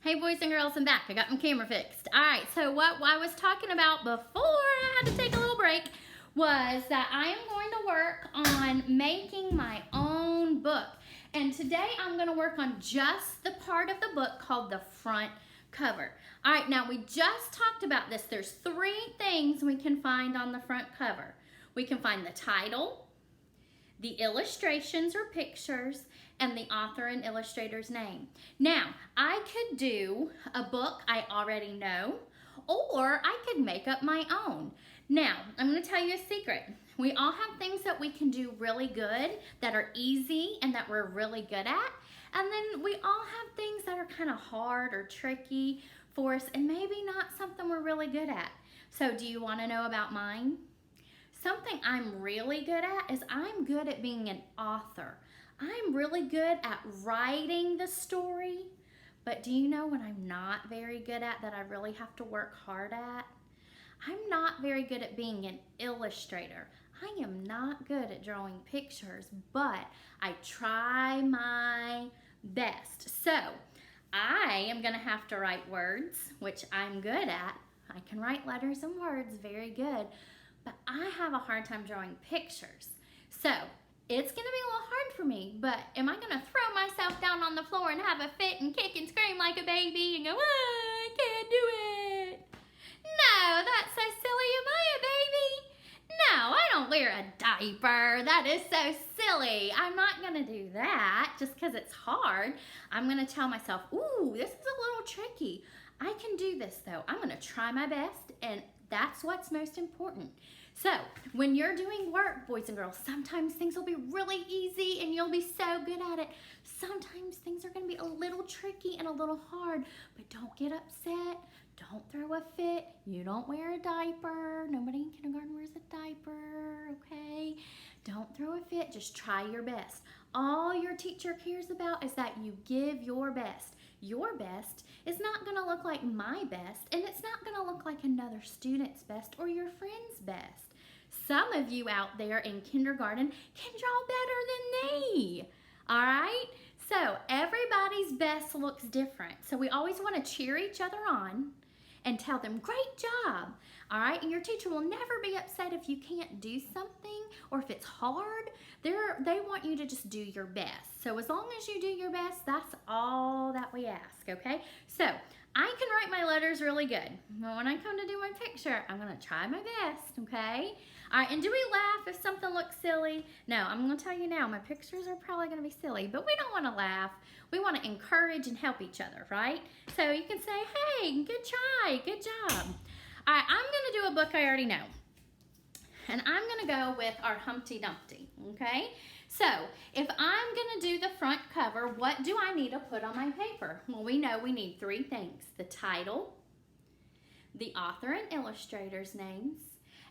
Hey boys and girls, I'm back. I got my camera fixed. Alright, so what I was talking about before I had to take a little break was that I am going to work on making my own book. And today I'm going to work on just the part of the book called the front cover. Alright, now we just talked about this. There's 3 things we can find on the front cover. We can find the title, the illustrations or pictures, and the author and illustrator's name. Now, I could do a book I already know, or I could make up my own. Now, I'm going to tell you a secret. We all have things that we can do really good, that are easy, and that we're really good at. And then we all have things that are kind of hard or tricky for us, and maybe not something we're really good at. So, do you want to know about mine? Something I'm really good at is I'm good at being an author. I'm really good at writing the story, but do you know what I'm not very good at that I really have to work hard at? I'm not very good at being an illustrator. I am not good at drawing pictures, but I try my best. So I am going to have to write words, which I'm good at. I can write letters and words very good, but I have a hard time drawing pictures. So it's going to be a little hard for me, but am I going to throw myself down on the floor and have a fit and kick and scream like a baby and go, I can't do it? No, that's so silly. Am I a baby? No, I don't wear a diaper. That is so silly. I'm not going to do that just because it's hard. I'm going to tell myself, ooh, this is a little tricky. I can do this though. I'm going to try my best, and that's what's most important. So when you're doing work, boys and girls, sometimes things will be really easy and you'll be so good at it. Sometimes things are going to be a little tricky and a little hard, but don't get upset. Don't throw a fit. You don't wear a diaper. Nobody in kindergarten wears a diaper, okay? Don't throw a fit. Just try your best. All your teacher cares about is that you give your best. Your best is not going to look like my best, and it's not going to look like another student's best or your friend's best. Some of you out there in kindergarten can draw better than me, all right? So everybody's best looks different. So we always want to cheer each other on and tell them, great job, all right? And your teacher will never be upset if you can't do something or if it's hard. They want you to just do your best. So as long as you do your best, that's all that we ask, okay? So I can write my letters really good. But when I come to do my picture, I'm gonna try my best, okay? All right, and do we laugh if something looks silly? No, I'm gonna tell you now, my pictures are probably gonna be silly, but we don't wanna laugh. We wanna encourage and help each other, right? So you can say, hey, good try, good job. All right, I'm gonna do a book I already know. And I'm gonna go with our Humpty Dumpty, okay? So, if I'm gonna do the front cover, what do I need to put on my paper? Well, we know we need 3 things: the title, the author and illustrator's names,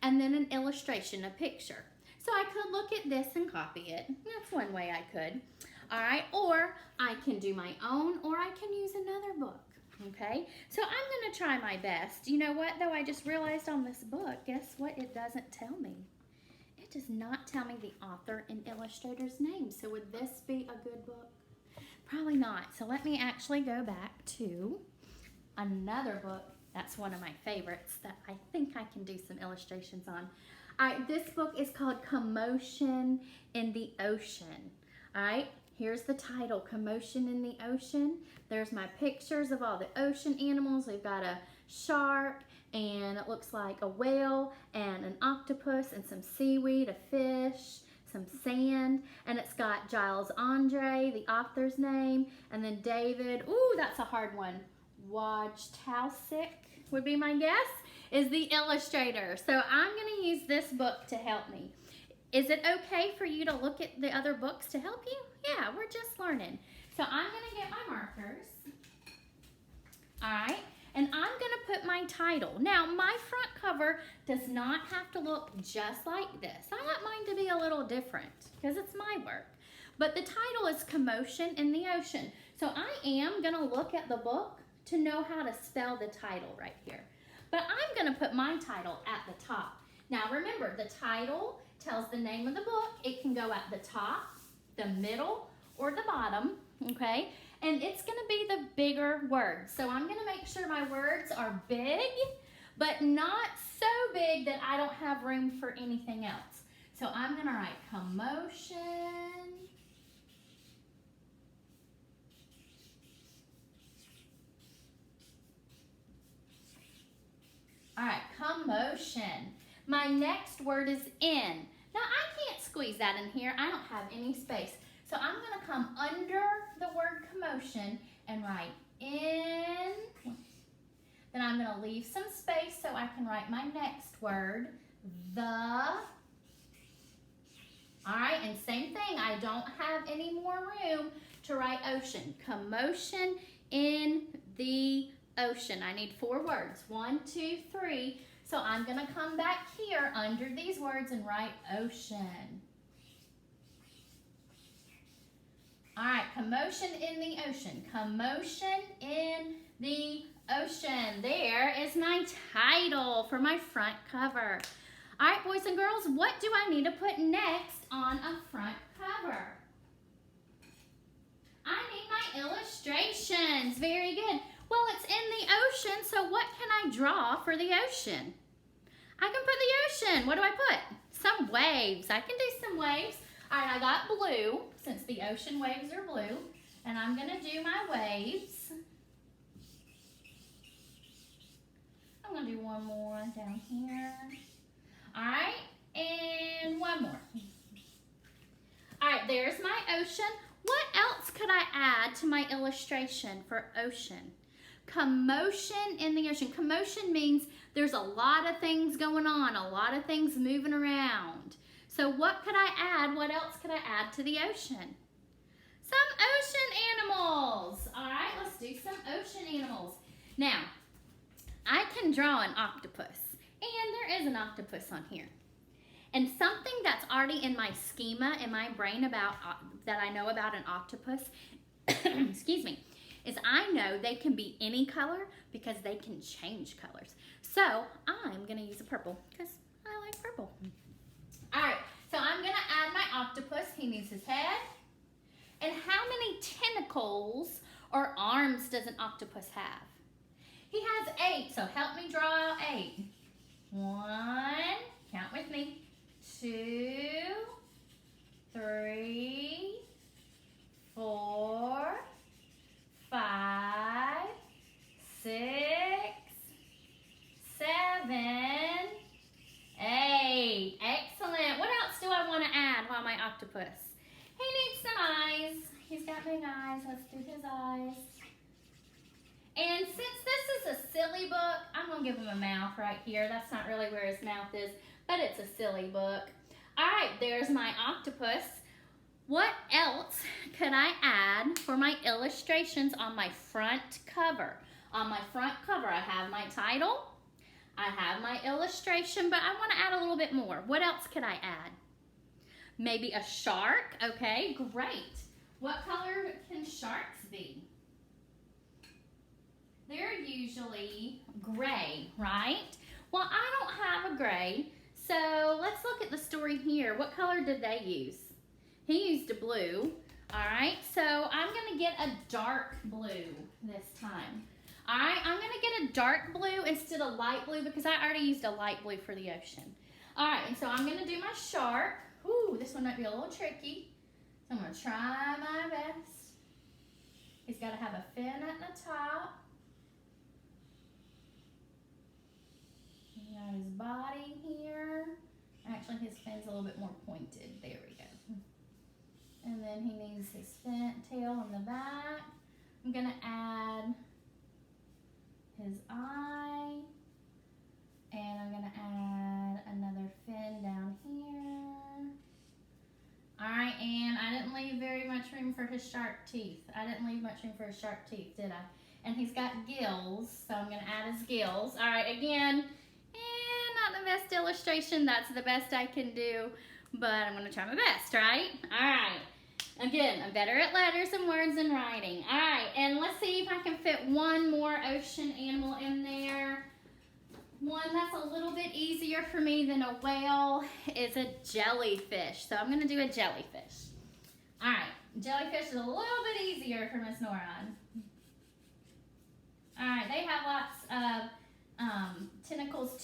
and then an illustration, a picture. So I could look at this and copy it. That's one way I could. All right, or I can do my own, or I can use another book. Okay, so I'm going to try my best. You know what, though? I just realized on this book, guess what? It doesn't tell me. It does not tell me the author and illustrator's name. So would this be a good book? Probably not. So let me actually go back to another book. That's one of my favorites that I think I can do some illustrations on. All right, this book is called Commotion in the Ocean. All right. Here's the title, Commotion in the Ocean. There's my pictures of all the ocean animals. We've got a shark, and it looks like a whale, and an octopus, and some seaweed, a fish, some sand, and it's got Giles Andre, the author's name, and then David, ooh, that's a hard one, Wojtowsik would be my guess, is the illustrator. So I'm gonna use this book to help me. Is it okay for you to look at the other books to help you? Yeah, we're just learning. So I'm going to get my markers. All right, and I'm going to put my title. Now, my front cover does not have to look just like this. I want mine to be a little different because it's my work. But the title is Commotion in the Ocean. So I am going to look at the book to know how to spell the title right here. But I'm going to put my title at the top. Now, remember, the title tells the name of the book. It can go at the top, the middle, or the bottom, okay? And it's gonna be the bigger words. So I'm gonna make sure my words are big, but not so big that I don't have room for anything else. So I'm gonna write commotion. All right, commotion. My next word is in. Now I can't squeeze that in here. I don't have any space. So I'm gonna come under the word commotion and write in. Then I'm gonna leave some space so I can write my next word, the. All right, and same thing, I don't have any more room to write ocean. Commotion in the ocean. I need 4 words, 1, 2, 3. So I'm gonna come back here under these words and write ocean. All right, commotion in the ocean. Commotion in the ocean. There is my title for my front cover. All right, boys and girls, what do I need to put next on a front cover? I need my illustrations. Very good. Well, it's in the ocean, so what can I draw for the ocean? I can put the ocean. What do I put? Some waves. I can do some waves. All right, I got blue, since the ocean waves are blue, and I'm gonna do my waves. I'm gonna do one more down here. All right, and one more. All right, there's my ocean. What else could I add to my illustration for ocean? Commotion in the ocean. Commotion means there's a lot of things going on, a lot of things moving around. So what could I add? What else could I add to the ocean? Some ocean animals. All right, let's do some ocean animals. Now, I can draw an octopus, and there is an octopus on here. And something that's already in my schema, in my brain about that I know about an octopus, excuse me, is I know they can be any color because they can change colors. So I'm gonna use a purple because I like purple. All right, so I'm gonna add my octopus. He needs his head. And how many tentacles or arms does an octopus have? He has 8, so help me draw out 8. 1, count with me, 2, 3, 4, 5, 6, 7, 8. Excellent. What else do I want to add while my octopus? He needs some eyes. He's got big eyes. Let's do his eyes. And since this is a silly book, I'm going to give him a mouth right here. That's not really where his mouth is, but it's a silly book. All right, there's my octopus. What else could I add for my illustrations on my front cover? On my front cover, I have my title, I have my illustration, but I want to add a little bit more. What else could I add? Maybe a shark. Okay, great. What color can sharks be? They're usually gray, right? Well, I don't have a gray, so let's look at the story here. What color did they use? He used a blue. All right, so I'm gonna get a dark blue this time. All right, I'm gonna get a dark blue instead of light blue because I already used a light blue for the ocean. All right, and so I'm gonna do my shark. Ooh, this one might be a little tricky. So I'm gonna try my best. He's gotta have a fin at the top. He got his body here. Actually, his fin's a little bit more pointed. There we go. And then he needs his fin tail in the back. I'm gonna add his eye. And I'm gonna add another fin down here. All right, and I didn't leave very much room for his sharp teeth. I didn't leave much room for his sharp teeth, did I? And he's got gills, so I'm gonna add his gills. All right, again, not the best illustration. That's the best I can do, but I'm gonna try my best, right? All right. Again, I'm better at letters and words and writing. All right, and let's see if I can fit one more ocean animal in there. One that's a little bit easier for me than a whale is a jellyfish. So I'm gonna do a jellyfish. All right, jellyfish is a little bit easier for Miss Nora.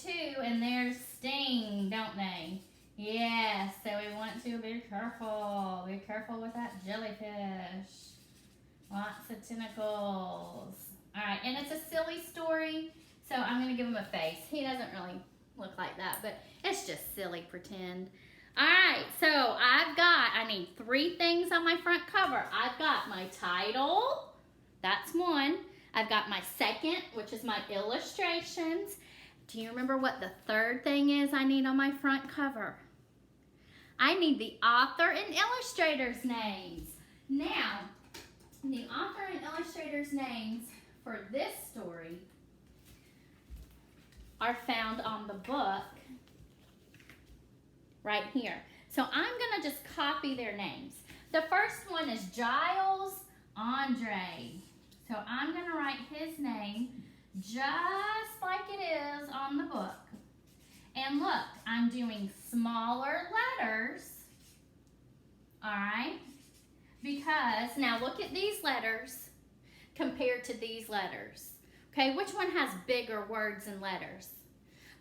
two, and there's sting, don't they? Yes, so we want to be careful. Be careful with that jellyfish. Lots of tentacles. All right, and it's a silly story, so I'm going to give him a face. He doesn't really look like that, but it's just silly pretend. All right, so I need 3 things on my front cover. I've got my title. That's one. I've got my second, which is my illustrations. Do you remember what the third thing is I need on my front cover? I need the author and illustrator's names. Now, the author and illustrator's names for this story are found on the book right here. So I'm going to just copy their names. The first one is Giles Andre. So I'm going to write his name just like it is on the book. And look, I'm doing smaller letters, all right? Because, now look at these letters compared to these letters. Okay, which one has bigger words and letters?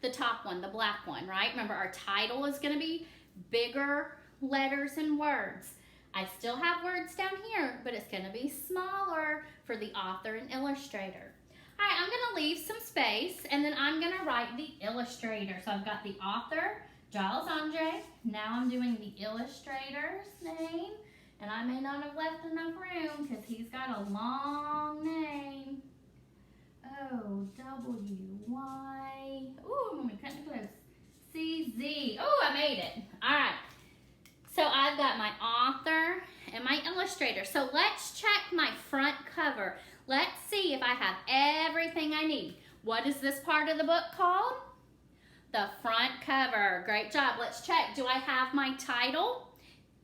The top one, the black one, right? Remember, our title is going to be bigger letters and words. I still have words down here, but it's going to be smaller for the author and illustrator. All right, I'm going to leave some space, and then I'm going to write the illustrator. So I've got the author, Giles Andre. Now I'm doing the illustrator's name, and I may not have left enough room because he's got a long name. O-W-Y. Ooh, I'm going to be cutting close. C-Z. Oh, I made it. All right. So I've got my author and my illustrator. So let's check my front cover. Let's see if I have everything I need. What is this part of the book called? The front cover. Great job. Let's check. Do I have my title?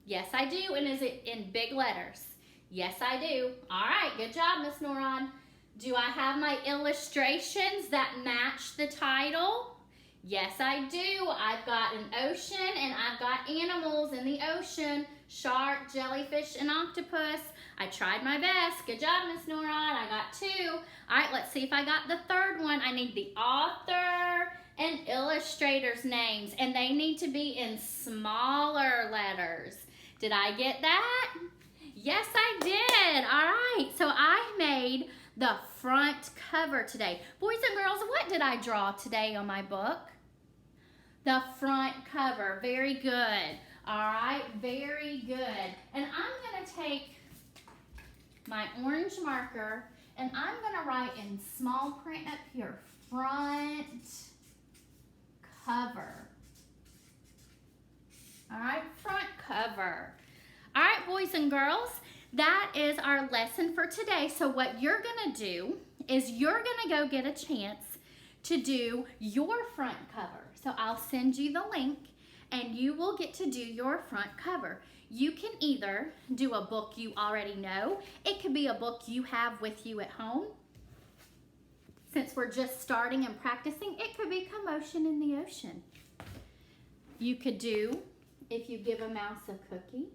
Yes, I do. And is it in big letters? Yes, I do. All right. Good job, Miss Noron. Do I have my illustrations that match the title? Yes, I do. I've got an ocean and I've got animals in the ocean. Shark, jellyfish, and octopus. I tried my best. Good job, Miss Noron. I got 2. All right, let's see if I got the third one. I need the author and illustrator's names, and they need to be in smaller letters. Did I get that? Yes, I did. All right, so I made the front cover today. Boys and girls, what did I draw today on my book? The front cover. Very good. All right, very good. And I'm going to take my orange marker and I'm going to write in small print up here, front cover. All right, front cover. All right, boys and girls, that is our lesson for today. So what you're going to do is you're going to go get a chance to do your front cover. So I'll send you the link and you will get to do your front cover. You can either do a book you already know. It could be a book you have with you at home. Since we're just starting and practicing, it could be Commotion in the Ocean. You could do If You Give a Mouse a Cookie.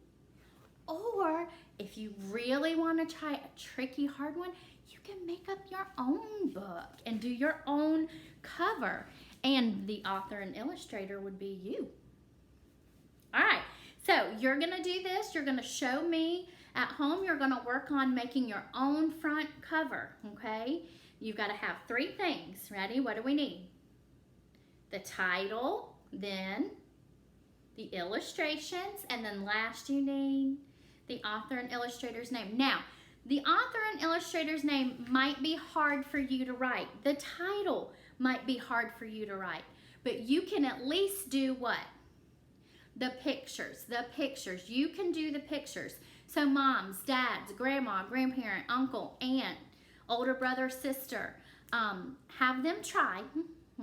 Or if you really want to try a tricky, hard one, you can make up your own book and do your own cover. And the author and illustrator would be you. All right, so you're going to do this. You're going to show me at home. You're going to work on making your own front cover, okay? You've got to have 3 things. Ready? What do we need? The title, then the illustrations, and then last you need the author and illustrator's name. Now, the author and illustrator's name might be hard for you to write. The title might be hard for you to write, but you can at least do what? The pictures. You can do the pictures. So moms, dads, grandma, grandparent, uncle, aunt, older brother, sister, have them try,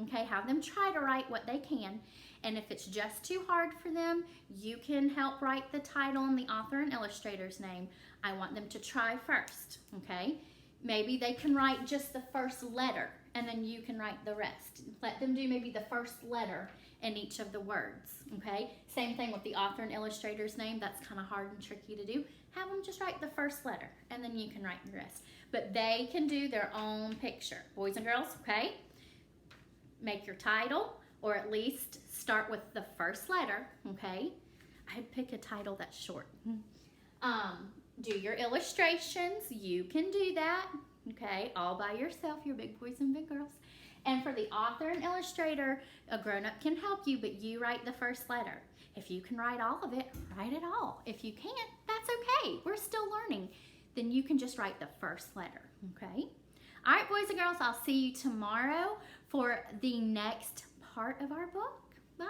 okay? Have them try to write what they can. And if it's just too hard for them, you can help write the title and the author and illustrator's name. I want them to try first, okay? Maybe they can write just the first letter, and then you can write the rest. Let them do maybe the first letter in each of the words, okay? Same thing with the author and illustrator's name. That's kind of hard and tricky to do. Have them just write the first letter, and then you can write the rest. But they can do their own picture. Boys and girls, okay? make your title, or at least start with the first letter, okay? I'd pick a title that's short. Do your illustrations. You can do that, okay, all by yourself, your big boys and big girls. And for the author and illustrator, a grown-up can help you, but you write the first letter. If you can write all of it, write it all. If you can't, that's okay. We're still learning. Then you can just write the first letter, okay? All right, boys and girls, I'll see you tomorrow for the next part of our book. Bye.